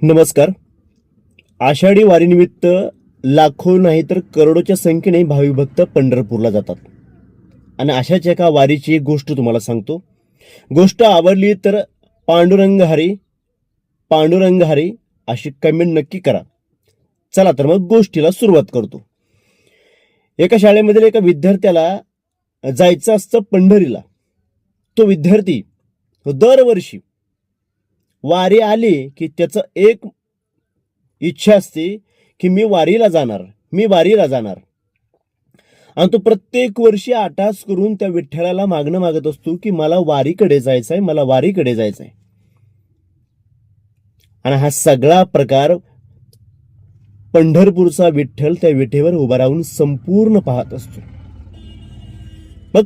नमस्कार. आषाढी वारीनिमित्त लाखो नाही तर करोडोच्या संख्येने भाविक भक्त पंढरपूरला जातात. आणि अशाच एका वारीची एक गोष्ट तुम्हाला सांगतो. गोष्ट आवडली तर पांडुरंग हरी पांडुरंग हरी अशी कमेंट नक्की करा. चला तर मग गोष्टीला सुरुवात करतो. एका शाळेमधील एका विद्यार्थ्याला जायचं असतं पंढरीला. तो विद्यार्थी दरवर्षी वारी आली की त्याचं एक इच्छा असते की मी वारीला जाणार. आणि तो प्रत्येक वर्षी आटास करून त्या विठ्ठलाला मागणं मागत असतो की मला वारीकडे जायचंय. आणि हा सगळा प्रकार पंढरपूरचा विठ्ठल त्या विठेवर उभा राहून संपूर्ण पाहत असतो. मग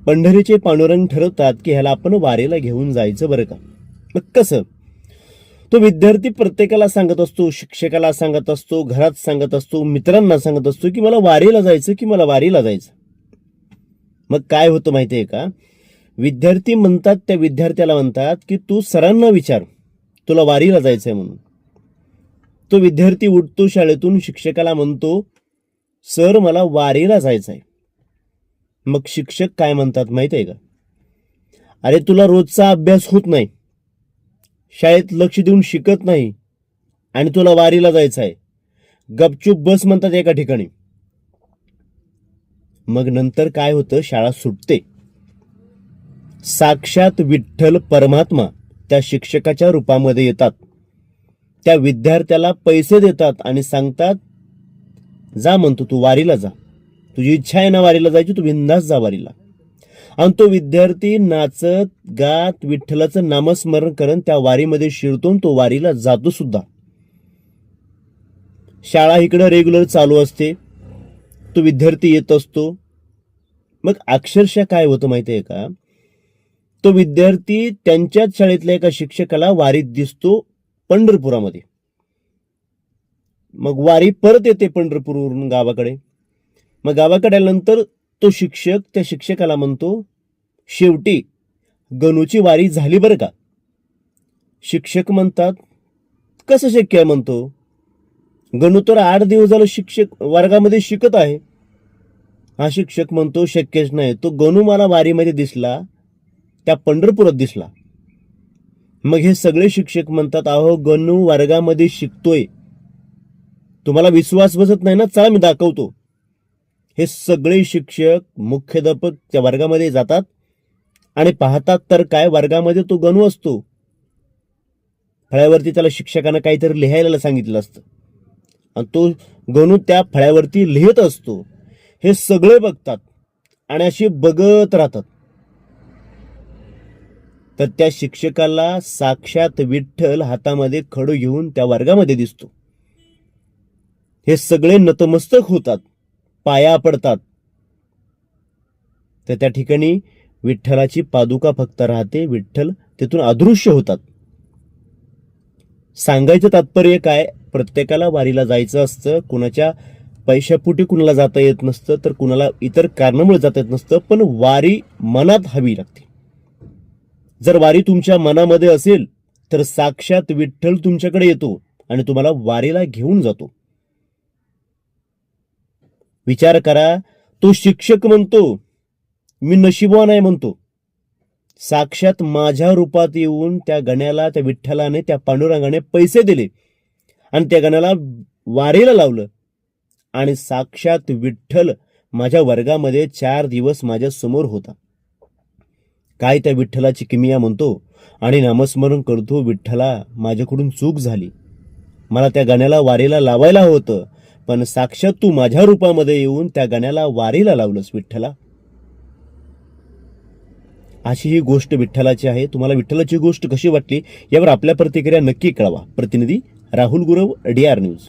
पंढरीचे पांडुरंग ठरवतात की ह्याला आपण वारीला घेऊन जायचं बरं का. मग कसं? तो विद्यार्थी प्रत्येकाला सांगत असतो, शिक्षकाला सांगत असतो, घरात सांगत असतो, मित्रांना सांगत असतो की मला वारीला जायचं. मग काय होतं माहितीये का? विद्यार्थी म्हणतात, त्या विद्यार्थ्याला म्हणतात की तू सरांना विचार, तुला वारीला जायचंय म्हणून. तो विद्यार्थी उठतो शाळेतून, शिक्षकाला म्हणतो सर मला वारीला जायचंय. मग शिक्षक काय म्हणतात माहितीये का? अरे तुला रोजचा अभ्यास होत नाही, शाळेत लक्ष देऊन शिकत नाही आणि तुला वारीला जायचं आहे, गपचूप बस म्हणतात एका ठिकाणी. मग नंतर काय होतं? शाळा सुटते. साक्षात विठ्ठल परमात्मा त्या शिक्षकाच्या रूपामध्ये येतात, त्या विद्यार्थ्याला पैसे देतात आणि सांगतात जा म्हणतो तू वारीला जा, तुझी इच्छा आहे ना वारीला जायची, तू बिनधास्त जा वारीला. आणि तो विद्यार्थी नाचत गात विठ्ठलाचं नामस्मरण करत त्या वारीमध्ये शिरतो, तो वारीला जातो सुद्धा. शाळा इकडं रेग्युलर चालू असते, तो विद्यार्थी येत असतो. मग अक्षरशः काय होतं माहितीये का? तो विद्यार्थी त्यांच्याच शाळेतल्या एका शिक्षकाला वारीत दिसतो पंढरपुरामध्ये. मग वारी परत येते पंढरपूरवरून गावाकडे. मग गावाकडे आल्यानंतर तो शिक्षक त्या शिक्षकाला म्हणतो शेवटी गणूची वारी झाली बरं का. शिक्षक म्हणतात कसं शक्य आहे? म्हणतो गणू तर 8 दिवस झालं शिक्षक वर्गामध्ये शिकत आहे. हा शिक्षक म्हणतो शक्यच नाही, तो गणू मला वारीमध्ये दिसला, त्या पंढरपुरात दिसला. मग हे सगळे शिक्षक म्हणतात अहो गणू वर्गामध्ये शिकतोय, तुम्हाला विश्वास बसत नाही ना, चला मी दाखवतो. हे सगळे शिक्षक मुख्याध्यापक त्या वर्गामध्ये जातात आणि पाहतात तर काय, वर्गामध्ये तो गणू असतो. फळ्यावरती त्याला शिक्षकानं काहीतरी लिहायला सांगितलं असतं आणि तो गणू त्या फळ्यावरती लिहित असतो. हे सगळे बघतात आणि असे बघत राहतात. तर त्या शिक्षकाला साक्षात विठ्ठल हातामध्ये खडू घेऊन त्या वर्गामध्ये दिसतो. हे सगळे नतमस्तक होतात, पाया पडतात. तर त्या ठिकाणी विठ्ठलाची पादुका फक्त राहते, विठ्ठल तिथून अदृश्य होतात. सांगायचं तात्पर्य काय? प्रत्येकाला वारीला जायचं असतं, कुणाच्या पैशापोटी कुणाला जाता येत नसतं, तर कुणाला इतर कारणामुळे जाता येत नसतं. पण वारी मनात हवी लागते. जर वारी तुमच्या मनामध्ये असेल तर साक्षात विठ्ठल तुमच्याकडे येतो आणि तुम्हाला वारीला घेऊन जातो. विचार करा, तो शिक्षक म्हणतो मी नशीबवान आहे म्हणतो, साक्षात माझ्या रूपात येऊन त्या गण्याला, त्या विठ्ठलाने, त्या पांडुरंगाने पैसे दिले आणि त्या गण्याला वारीला लावलं. आणि साक्षात विठ्ठल माझ्या वर्गामध्ये 4 दिवस माझ्या समोर होता. काय त्या विठ्ठलाची किमिया म्हणतो आणि नामस्मरण करतो, विठ्ठला माझ्याकडून चूक झाली, मला त्या गण्याला वारीला लावायला होतं, पण साक्षात तू माझ्या रूपामध्ये येऊन त्या गण्याला वारीला लावलंस विठ्ठला. अशी ही गोष्ट विठ्ठलाची आहे. तुम्हाला विठ्ठलाची गोष्ट कशी वाटली यावर आपल्या प्रतिक्रिया नक्की कळवा. प्रतिनिधी राहुल गुरव, DR न्यूज.